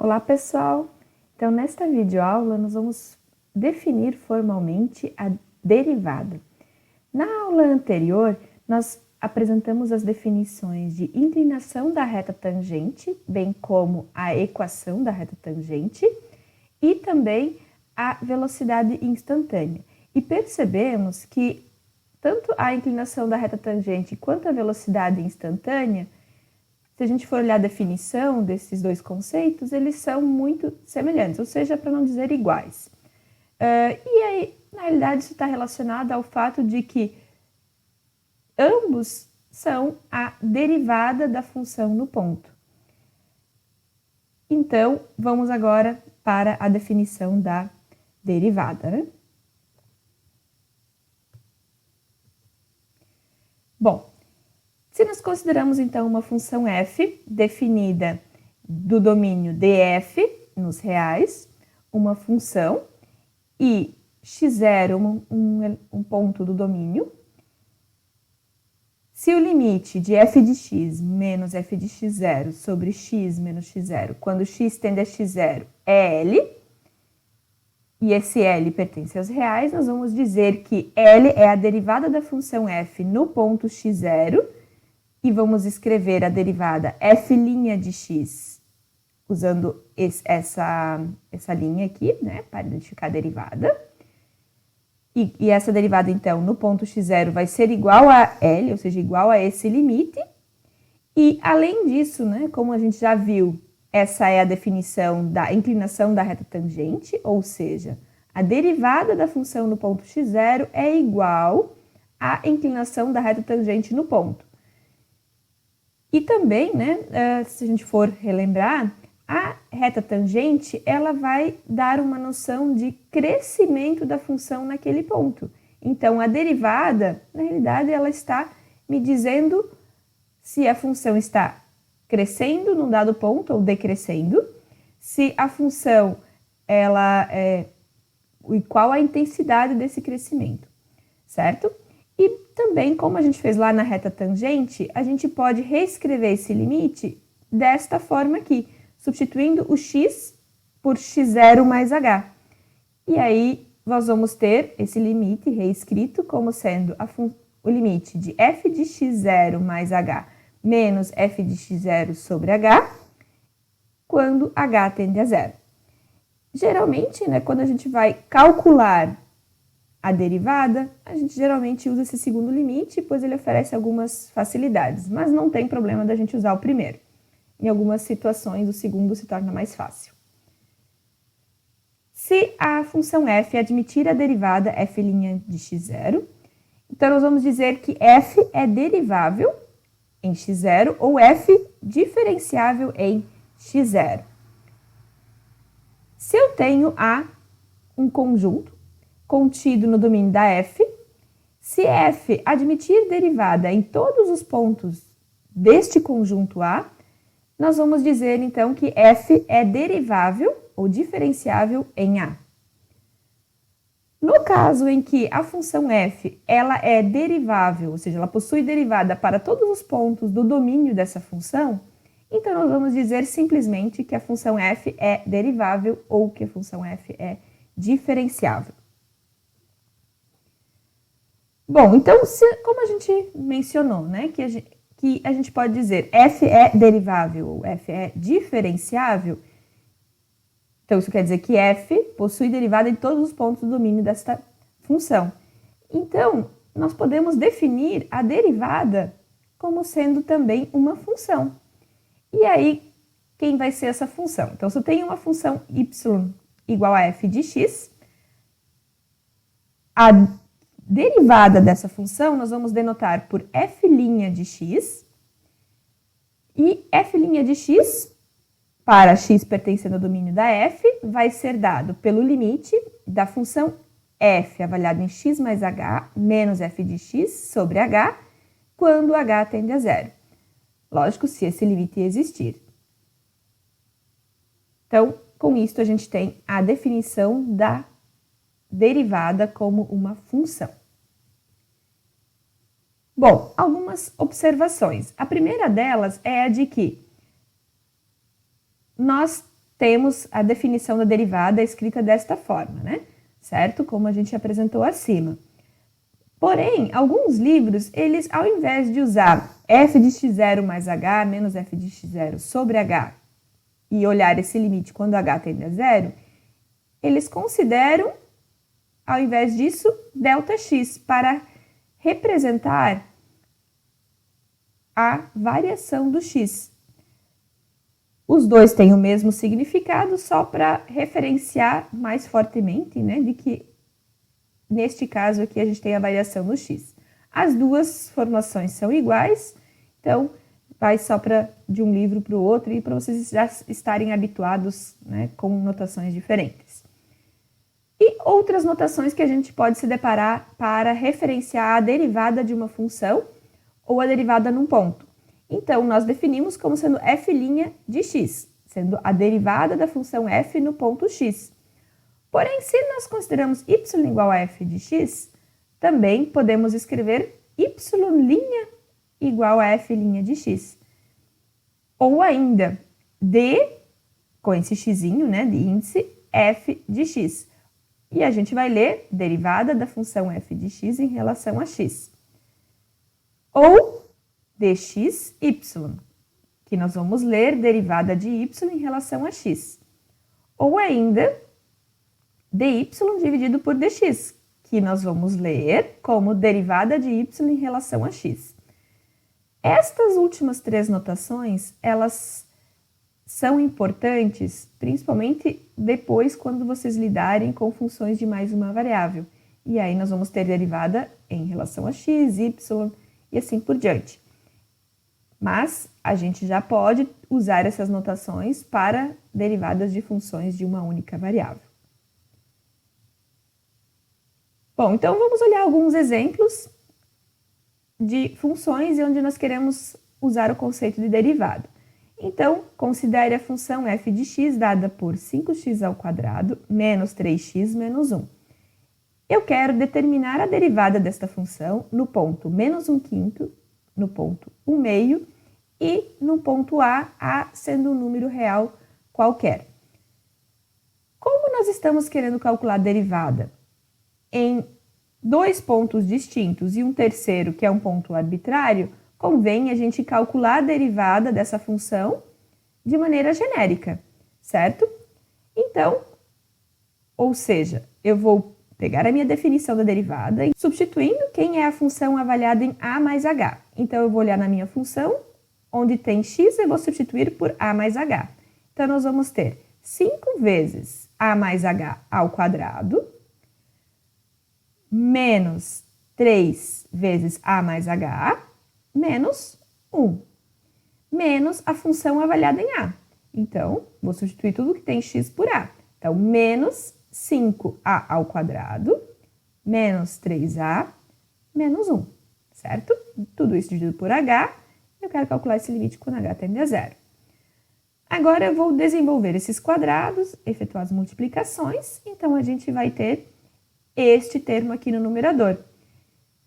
Olá, pessoal! Então, nesta videoaula, nós vamos definir formalmente a derivada. Na aula anterior, nós apresentamos as definições de inclinação da reta tangente, bem como a equação da reta tangente, e também a velocidade instantânea. E percebemos que tanto a inclinação da reta tangente quanto a velocidade instantânea, se a gente for olhar a definição desses dois conceitos, eles são muito semelhantes, ou seja, para não dizer iguais. E aí, na realidade, isso está relacionado ao fato de que ambos são a derivada da função no ponto. Então, vamos agora para a definição da derivada, né? Bom, se nós consideramos então uma função f definida do domínio df nos reais, uma função, e x0 um ponto do domínio, se o limite de f de x menos f de x0 sobre x menos x0, quando x tende a x0 é L, e esse L pertence aos reais, nós vamos dizer que L é a derivada da função f no ponto x0, e vamos escrever a derivada f' de x, usando essa linha aqui, né, para identificar a derivada. E essa derivada, então, no ponto x0 vai ser igual a L, ou seja, igual a esse limite. E, além disso, né, como a gente já viu, essa é a definição da inclinação da reta tangente, ou seja, a derivada da função no ponto x0 é igual à inclinação da reta tangente no ponto. E também, né, se a gente for relembrar, a reta tangente, ela vai dar uma noção de crescimento da função naquele ponto. Então, a derivada, na realidade, ela está me dizendo se a função está crescendo num dado ponto ou decrescendo, se a função, e qual a intensidade desse crescimento, certo? E também, como a gente fez lá na reta tangente, a gente pode reescrever esse limite desta forma aqui, substituindo o x por x0 mais h. E aí, nós vamos ter esse limite reescrito como sendo o limite de f de x0 mais h menos f de x0 sobre h, quando h tende a zero. Geralmente, né, quando a gente vai calcular a derivada, a gente geralmente usa esse segundo limite, pois ele oferece algumas facilidades, mas não tem problema da gente usar o primeiro. Em algumas situações, o segundo se torna mais fácil. Se a função f admitir a derivada f' de x0, então nós vamos dizer que f é derivável em x0 ou f diferenciável em x0. Se eu tenho um conjunto contido no domínio da f, se f admitir derivada em todos os pontos deste conjunto A, nós vamos dizer, então, que f é derivável ou diferenciável em A. No caso em que a função f ela é derivável, ou seja, ela possui derivada para todos os pontos do domínio dessa função, então nós vamos dizer simplesmente que a função f é derivável ou que a função f é diferenciável. Bom, então, como a gente mencionou, né, que a gente pode dizer f é derivável ou f é diferenciável, então isso quer dizer que f possui derivada em todos os pontos do domínio desta função. Então, nós podemos definir a derivada como sendo também uma função. E aí, quem vai ser essa função? Então, se eu tenho uma função y igual a f de x, a derivada dessa função nós vamos denotar por f' de x, e f' de x, para x pertencendo ao domínio da f, vai ser dado pelo limite da função f avaliada em x mais h menos f de x sobre h, quando h tende a zero. Lógico, se esse limite existir. Então, com isso, a gente tem a definição da derivada como uma função. Bom, algumas observações. A primeira delas é a de que nós temos a definição da derivada escrita desta forma, né? Certo? Como a gente apresentou acima. Porém, alguns livros, eles, ao invés de usar f de x0 mais h menos f de x0 sobre h e olhar esse limite quando h tende a zero, eles consideram, ao invés disso, ΔX, para representar a variação do x. Os dois têm o mesmo significado, só para referenciar mais fortemente, né, de que neste caso aqui a gente tem a variação no x. As duas formulações são iguais, então vai só de um livro para o outro e para vocês já estarem habituados, né, com notações diferentes. E outras notações que a gente pode se deparar para referenciar a derivada de uma função ou a derivada num ponto. Então, nós definimos como sendo f' de x, sendo a derivada da função f no ponto x. Porém, se nós consideramos y igual a f de x, também podemos escrever y' igual a f' de x. Ou ainda, d, com esse x'inho, né, de índice, f de x. E a gente vai ler derivada da função f de x em relação a x. Ou dxy, que nós vamos ler derivada de y em relação a x. Ou ainda, dy dividido por dx, que nós vamos ler como derivada de y em relação a x. Estas últimas três notações, elas são importantes, principalmente depois quando vocês lidarem com funções de mais uma variável. E aí nós vamos ter derivada em relação a x, y e assim por diante. Mas a gente já pode usar essas notações para derivadas de funções de uma única variável. Bom, então vamos olhar alguns exemplos de funções onde nós queremos usar o conceito de derivada. Então, considere a função f de x dada por 5x² menos 3x menos 1. Eu quero determinar a derivada desta função no ponto menos 1/5, no ponto 1/2 e no ponto a sendo um número real qualquer. Como nós estamos querendo calcular a derivada em dois pontos distintos e um terceiro que é um ponto arbitrário, convém a gente calcular a derivada dessa função de maneira genérica, certo? Então, ou seja, eu vou pegar a minha definição da derivada e substituindo quem é a função avaliada em a mais h. Então, eu vou olhar na minha função, onde tem x, eu vou substituir por a mais h. Então, nós vamos ter 5 vezes a mais h ao quadrado, menos 3 vezes a mais h, menos 1, menos a função avaliada em a. Então, vou substituir tudo que tem x por a. Então, menos 5a ao quadrado, menos 3a, menos 1, certo? Tudo isso dividido por h, eu quero calcular esse limite quando h tende a zero. Agora, eu vou desenvolver esses quadrados, efetuar as multiplicações, então a gente vai ter este termo aqui no numerador.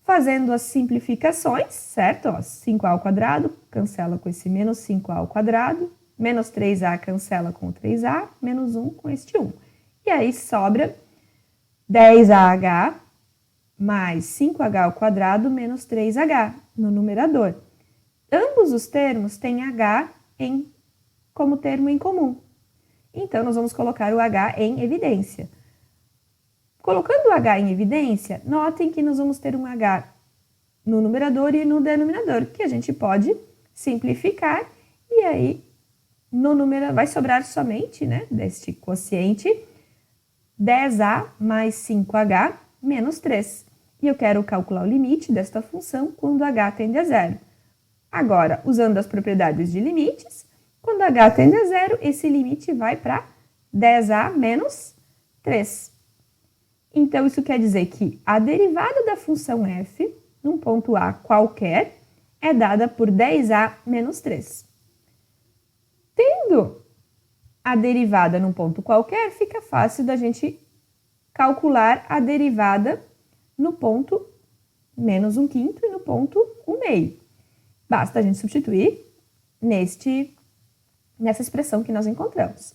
Fazendo as simplificações, certo? Ó, 5a ao quadrado, cancela com esse menos 5a ao quadrado, menos 3a cancela com 3a, menos 1 com este 1. E aí sobra 10ah mais 5h ao quadrado menos 3h no numerador. Ambos os termos têm h como termo em comum. Então, nós vamos colocar o h em evidência. Colocando o h em evidência, notem que nós vamos ter um h no numerador e no denominador, que a gente pode simplificar, e aí no numerador vai sobrar somente, né, deste quociente, 10a mais 5h menos 3. E eu quero calcular o limite desta função quando h tende a zero. Agora, usando as propriedades de limites, quando h tende a zero, esse limite vai para 10a menos 3. Então, isso quer dizer que a derivada da função f, num ponto a qualquer, é dada por 10a menos 3. Tendo a derivada num ponto qualquer, fica fácil da gente calcular a derivada no ponto menos 1/5 e no ponto 1/2. Basta a gente substituir nessa expressão que nós encontramos.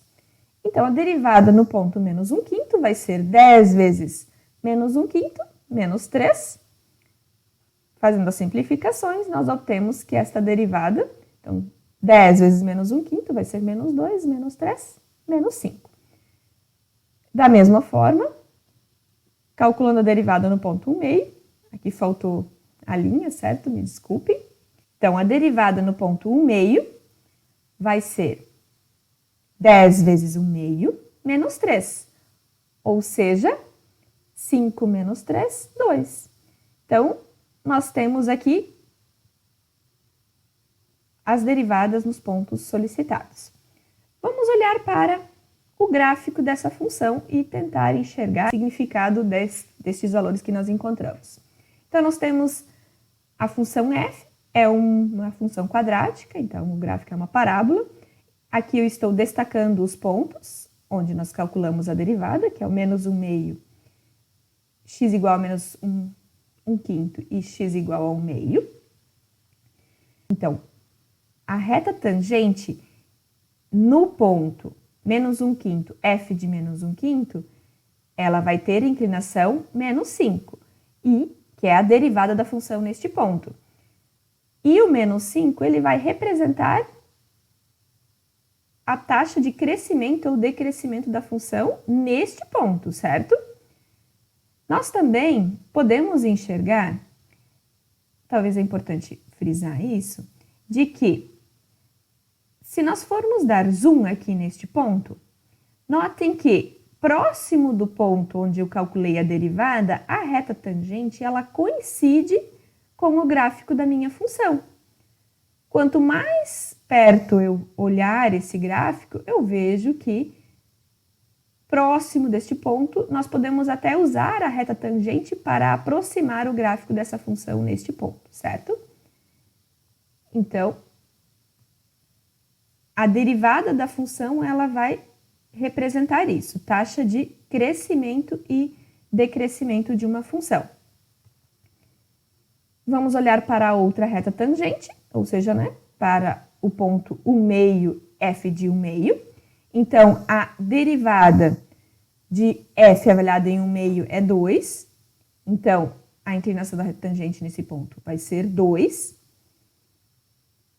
Então, a derivada no ponto menos 1/5 vai ser 10 vezes menos 1/5, menos 3. Fazendo as simplificações, nós obtemos que esta derivada, então, 10 vezes menos 1/5 vai ser menos 2, menos 3, menos 5. Da mesma forma, calculando a derivada no ponto 1/2, aqui faltou a linha, certo? Me desculpe. Então, a derivada no ponto 1/2 vai ser 10 vezes 1/2 menos 3, ou seja, 5 menos 3, 2. Então, nós temos aqui as derivadas nos pontos solicitados. Vamos olhar para o gráfico dessa função e tentar enxergar o significado destes valores que nós encontramos. Então, nós temos a função f, é uma função quadrática, então o gráfico é uma parábola. Aqui eu estou destacando os pontos, onde nós calculamos a derivada, que é o menos 1/2, x igual a menos 1/5 e x igual a 1/2. Então, a reta tangente no ponto menos 1/5, f de menos 1/5, ela vai ter inclinação menos 5, que é a derivada da função neste ponto. E o menos 5, ele vai representar a taxa de crescimento ou decrescimento da função neste ponto, certo? Nós também podemos enxergar, talvez é importante frisar isso, de que se nós formos dar zoom aqui neste ponto, notem que próximo do ponto onde eu calculei a derivada, a reta tangente ela coincide com o gráfico da minha função. Quanto mais perto eu olhar esse gráfico, eu vejo que próximo deste ponto, nós podemos até usar a reta tangente para aproximar o gráfico dessa função neste ponto, certo? Então, a derivada da função, ela vai representar isso, taxa de crescimento e decrescimento de uma função. Vamos olhar para a outra reta tangente, ou seja, né, para o ponto 1/2, f de 1/2. Então, a derivada de f avaliada em 1/2 é 2. Então, a inclinação da reta tangente nesse ponto vai ser 2.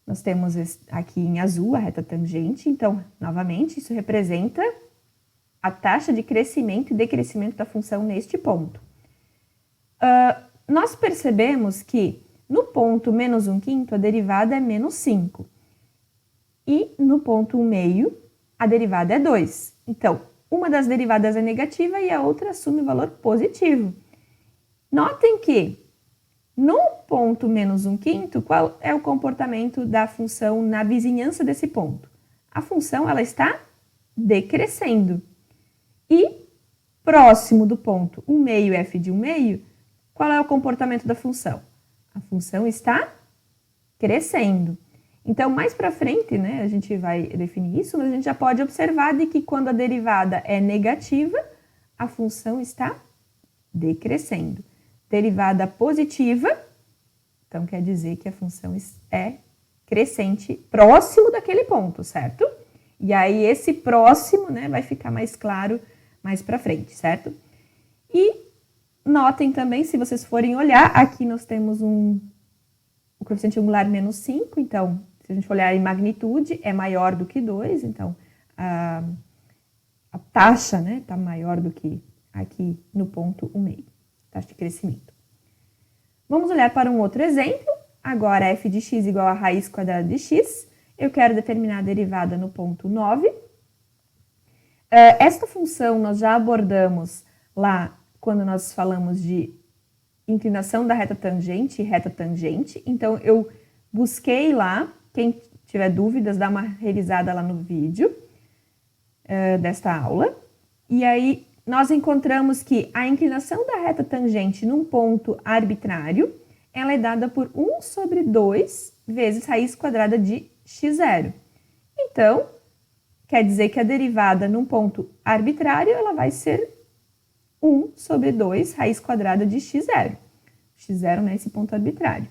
Nós temos aqui em azul a reta tangente. Então, novamente, isso representa a taxa de crescimento e decrescimento da função neste ponto. Nós percebemos que no ponto menos 1/5, a derivada é menos 5. E no ponto 1/2, a derivada é 2. Então, uma das derivadas é negativa e a outra assume o valor positivo. Notem que no ponto menos 1/5, qual é o comportamento da função na vizinhança desse ponto? A função ela está decrescendo. E próximo do ponto 1/2, f de 1/2, qual é o comportamento da função? A função está crescendo. Então, mais para frente, né, a gente vai definir isso, mas a gente já pode observar de que quando a derivada é negativa, a função está decrescendo. Derivada positiva, então quer dizer que a função é crescente próximo daquele ponto, certo? E aí esse próximo, né, vai ficar mais claro mais para frente, certo? E notem também, se vocês forem olhar, aqui nós temos o coeficiente angular menos 5, então, se a gente olhar em magnitude, é maior do que 2, então a taxa, né, está maior do que aqui no ponto 1/2, taxa de crescimento. Vamos olhar para um outro exemplo. Agora, f de x igual a raiz quadrada de x. Eu quero determinar a derivada no ponto 9. Esta função nós já abordamos lá quando nós falamos de inclinação da reta tangente e reta tangente. Então, eu busquei lá, quem tiver dúvidas, dá uma revisada lá no vídeo desta aula. E aí, nós encontramos que a inclinação da reta tangente num ponto arbitrário, ela é dada por 1 sobre 2 vezes raiz quadrada de x0. Então, quer dizer que a derivada num ponto arbitrário, ela vai ser 1 sobre 2 raiz quadrada de x0. x0 nesse ponto arbitrário.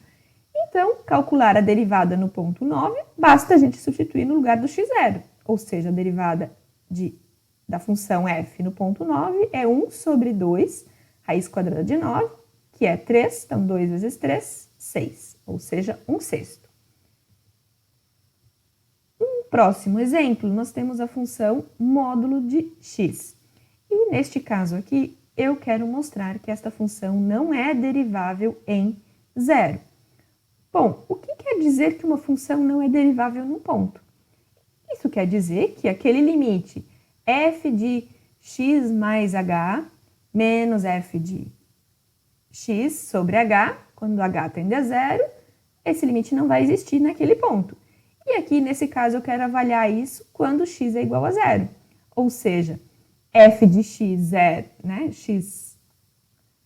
Então, calcular a derivada no ponto 9, basta a gente substituir no lugar do x0. Ou seja, a derivada de da função f no ponto 9 é 1 sobre 2, raiz quadrada de 9, que é 3, então 2 vezes 3, 6, ou seja, 1/6. Próximo exemplo, nós temos a função módulo de x. E neste caso aqui, eu quero mostrar que esta função não é derivável em zero. Bom, o que quer dizer que uma função não é derivável num ponto? Isso quer dizer que aquele limite f de x mais h menos f de x sobre h, quando h tende a zero, esse limite não vai existir naquele ponto. E aqui, nesse caso, eu quero avaliar isso quando x é igual a zero. Ou seja, f de x é, né, x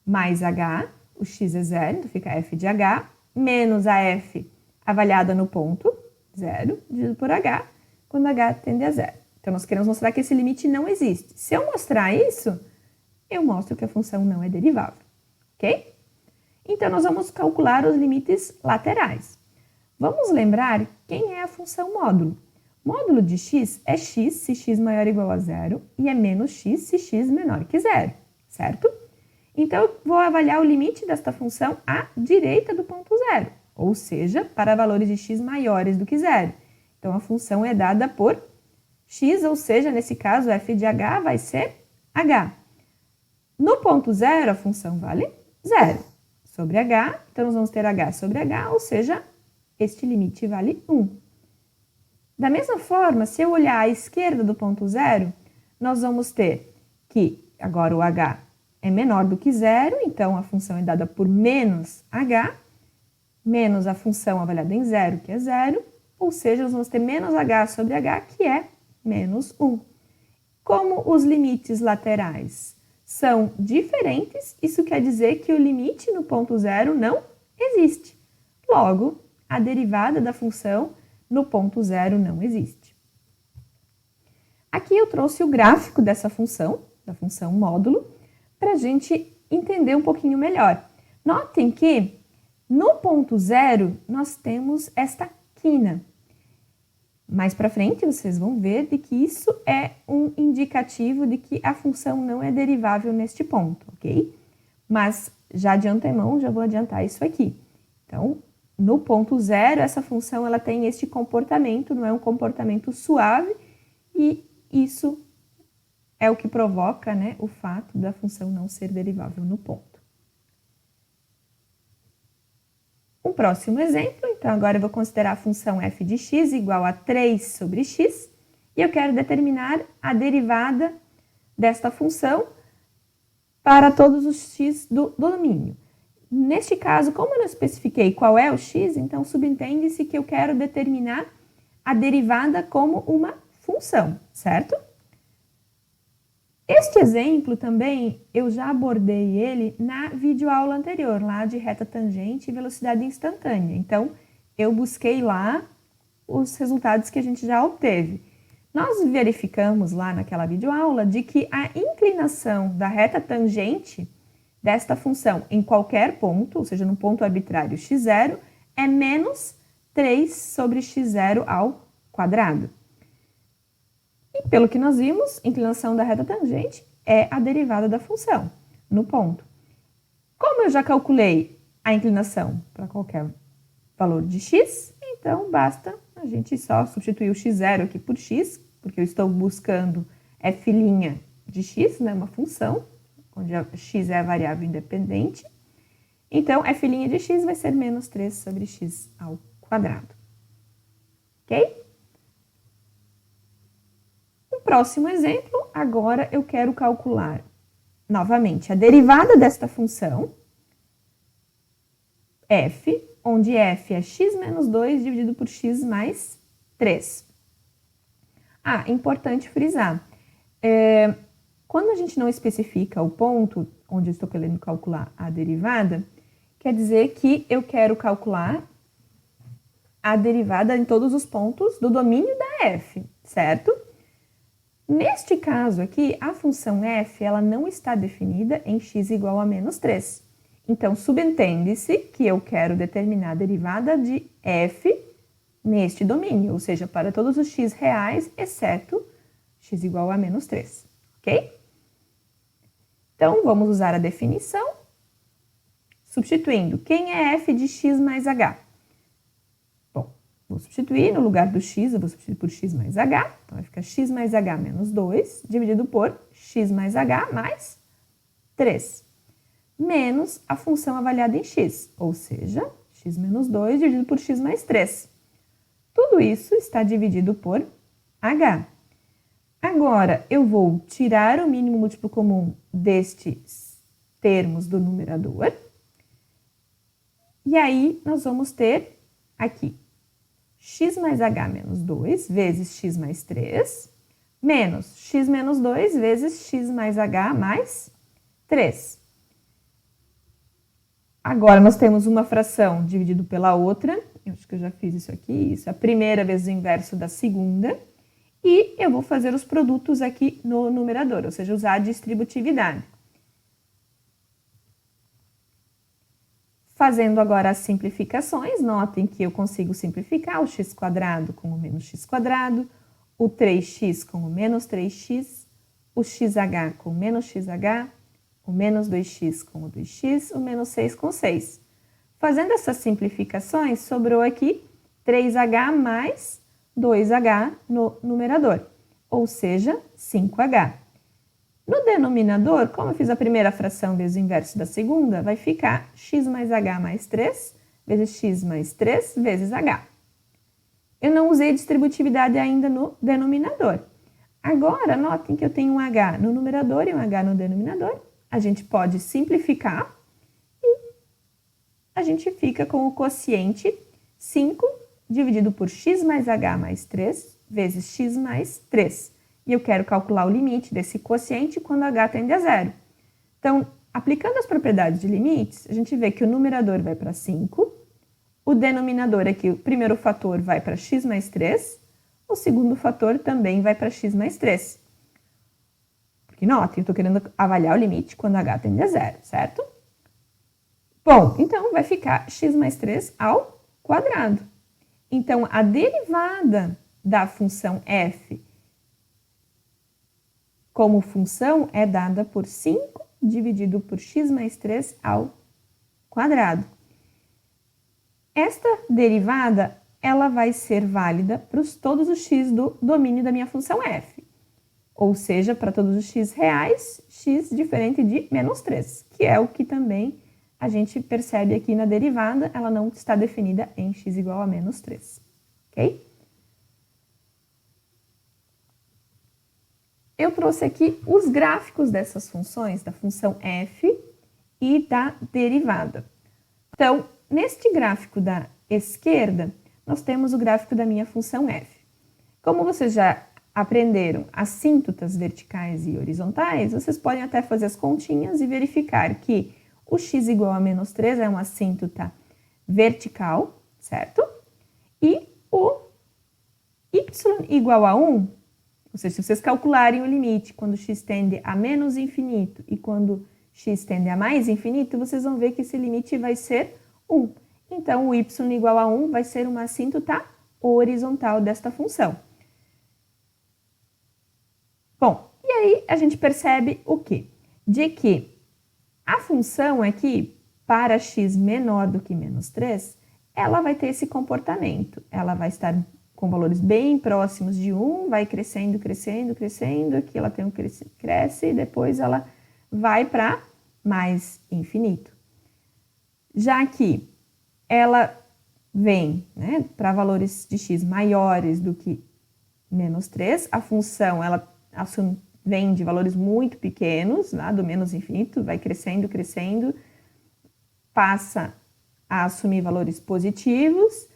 mais h, o x é zero, então fica f de h, menos a f avaliada no ponto, zero, dividido por h, quando h tende a zero. Então, nós queremos mostrar que esse limite não existe. Se eu mostrar isso, eu mostro que a função não é derivável, ok? Então, nós vamos calcular os limites laterais. Vamos lembrar quem é a função módulo. Módulo de x é x se x maior ou igual a zero e é menos x se x menor que zero, certo? Então, eu vou avaliar o limite desta função à direita do ponto zero, ou seja, para valores de x maiores do que zero. Então, a função é dada por x, ou seja, nesse caso, f de h vai ser h. No ponto zero, a função vale zero sobre h, então nós vamos ter h sobre h, ou seja, este limite vale 1. Da mesma forma, se eu olhar à esquerda do ponto zero, nós vamos ter que agora o h é menor do que zero, então a função é dada por menos h, menos a função avaliada em zero, que é zero, ou seja, nós vamos ter menos h sobre h, que é menos 1. Como os limites laterais são diferentes, isso quer dizer que o limite no ponto zero não existe. Logo, a derivada da função no ponto zero não existe. Aqui eu trouxe o gráfico dessa função, da função módulo, para a gente entender um pouquinho melhor. Notem que no ponto zero nós temos esta quina. Mais para frente vocês vão ver de que isso é um indicativo de que a função não é derivável neste ponto, ok? Mas já de antemão já vou adiantar isso aqui. Então, no ponto zero, essa função ela tem este comportamento, não é um comportamento suave, e isso é o que provoca, né, o fato da função não ser derivável no ponto. Um próximo exemplo, então agora eu vou considerar a função f de x igual a 3 sobre x, e eu quero determinar a derivada desta função para todos os x do domínio. Neste caso, como eu não especifiquei qual é o x, então subentende-se que eu quero determinar a derivada como uma função, certo? Este exemplo também, eu já abordei ele na videoaula anterior, lá de reta tangente e velocidade instantânea. Então, eu busquei lá os resultados que a gente já obteve. Nós verificamos lá naquela videoaula de que a inclinação da reta tangente desta função em qualquer ponto, ou seja, no ponto arbitrário x0, é menos 3 sobre x0 ao quadrado. E pelo que nós vimos, inclinação da reta tangente é a derivada da função no ponto. Como eu já calculei a inclinação para qualquer valor de x, então basta a gente só substituir o x0 aqui por x, porque eu estou buscando f' de x, né, uma função, onde a x é a variável independente. Então, f' de x vai ser menos 3 sobre x ao quadrado. Ok? No próximo exemplo, agora eu quero calcular novamente a derivada desta função, f, onde f é x menos 2 dividido por x mais 3. Ah, importante frisar. Quando a gente não especifica o ponto onde eu estou querendo calcular a derivada, quer dizer que eu quero calcular a derivada em todos os pontos do domínio da f, certo? Neste caso aqui, a função f ela não está definida em x igual a menos 3. Então, subentende-se que eu quero determinar a derivada de f neste domínio, ou seja, para todos os x reais, exceto x igual a menos 3. ok? Então, vamos usar a definição, substituindo. Quem é f de x mais h? Bom, vou substituir no lugar do x, eu vou substituir por x mais h. Então, vai ficar x mais h menos 2, dividido por x mais h mais 3. Menos a função avaliada em x, ou seja, x menos 2 dividido por x mais 3. Tudo isso está dividido por h. Agora, eu vou tirar o mínimo múltiplo comum destes termos do numerador. E aí, nós vamos ter aqui x mais h menos 2 vezes x mais 3, menos x menos 2 vezes x mais h mais 3. Agora, nós temos uma fração dividido pela outra. Eu acho que eu já fiz isso aqui. Isso é a primeira vezes o inverso da segunda. E eu vou fazer os produtos aqui no numerador, ou seja, usar a distributividade. Fazendo agora as simplificações, notem que eu consigo simplificar o x² com o menos x², o 3x com o menos 3x, o xh com o menos xh, o menos 2x com o 2x, o menos 6 com 6. Fazendo essas simplificações, sobrou aqui 3h mais 2h no numerador, ou seja, 5h. No denominador, como eu fiz a primeira fração vezes o inverso da segunda, vai ficar x mais h mais 3 vezes x mais 3 vezes h. Eu não usei distributividade ainda no denominador. Agora, notem que eu tenho um h no numerador e um h no denominador. A gente pode simplificar e a gente fica com o quociente 5 dividido por x mais h mais 3 vezes x mais 3. E eu quero calcular o limite desse quociente quando h tende a zero. Então, aplicando as propriedades de limites, a gente vê que o numerador vai para 5, o denominador aqui, o primeiro fator vai para x mais 3, o segundo fator também vai para x mais 3. Porque, notem, eu estou querendo avaliar o limite quando h tende a zero, certo? Bom, então vai ficar x mais 3 ao quadrado. Então, a derivada da função f como função é dada por 5 dividido por x mais 3 ao quadrado. Esta derivada, ela vai ser válida para todos os x do domínio da minha função f. Ou seja, para todos os x reais, x diferente de menos 3, que é o que também a gente percebe aqui na derivada, ela não está definida em x igual a menos 3, ok? Eu trouxe aqui os gráficos dessas funções, da função f e da derivada. Então, neste gráfico da esquerda, nós temos o gráfico da minha função f. Como vocês já aprenderam assíntotas verticais e horizontais, vocês podem até fazer as continhas e verificar que o x igual a menos 3 é uma assíntota vertical, certo? E o y igual a 1, ou seja, se vocês calcularem o limite quando x tende a menos infinito e quando x tende a mais infinito, vocês vão ver que esse limite vai ser 1. Então, o y igual a 1 vai ser uma assíntota horizontal desta função. Bom, e aí a gente percebe o quê? De que a função aqui, para x menor do que menos 3, ela vai ter esse comportamento. Ela vai estar com valores bem próximos de 1, vai crescendo, crescendo, crescendo, aqui ela tem um cresce e depois ela vai para mais infinito. Já que ela vem, né, para valores de x maiores do que menos 3, a função ela vem de valores muito pequenos, lá do menos infinito, vai crescendo, crescendo, passa a assumir valores positivos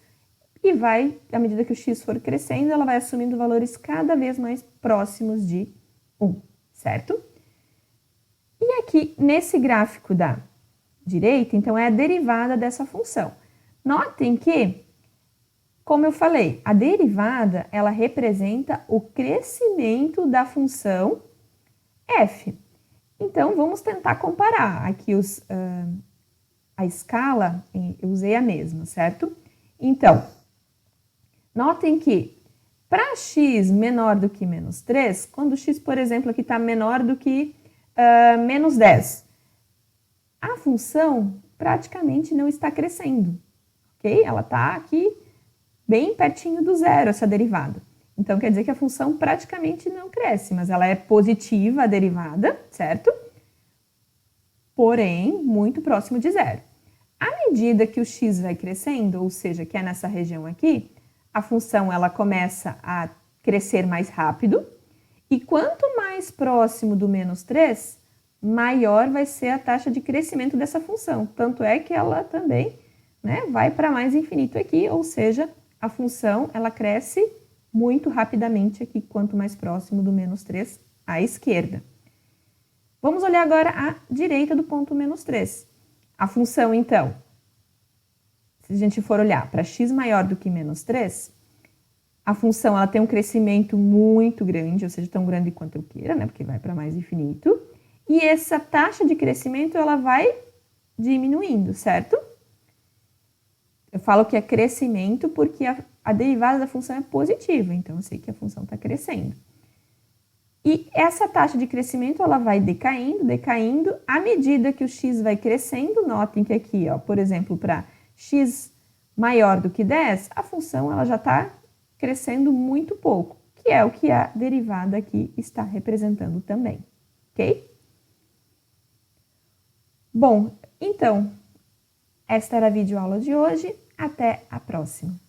e vai, à medida que o x for crescendo, ela vai assumindo valores cada vez mais próximos de 1, certo? E aqui, nesse gráfico da direita, então, é a derivada dessa função. Notem que, como eu falei, a derivada, ela representa o crescimento da função f. Então, vamos tentar comparar. Aqui a escala, eu usei a mesma, certo? Então, notem que Para x menor do que menos 3, quando x, por exemplo, aqui está menor do que menos 10, a função praticamente não está crescendo, ok? Ela está aqui bem pertinho do zero, essa derivada. Então, quer dizer que a função praticamente não cresce, mas ela é positiva, a derivada, certo? Porém, muito próximo de zero. À medida que o x vai crescendo, ou seja, que é nessa região aqui, a função ela começa a crescer mais rápido, e quanto mais próximo do menos 3, maior vai ser a taxa de crescimento dessa função. Tanto é que ela também, né, vai para mais infinito aqui, ou seja, a função ela cresce muito rapidamente aqui, quanto mais próximo do menos 3 à esquerda. Vamos olhar agora à direita do ponto menos 3. A função, então, se a gente for olhar para x maior do que menos 3, a função ela tem um crescimento muito grande, ou seja, tão grande quanto eu queira, né, porque vai para mais infinito. E essa taxa de crescimento ela vai diminuindo, certo? Eu falo que é crescimento porque a derivada da função é positiva, então eu sei que a função está crescendo. E essa taxa de crescimento ela vai decaindo, à medida que o x vai crescendo. Notem que aqui, ó, por exemplo, para x maior do que 10, a função ela já está crescendo muito pouco, que é o que a derivada aqui está representando também, ok? Bom, então, esta era a videoaula de hoje. Até a próxima!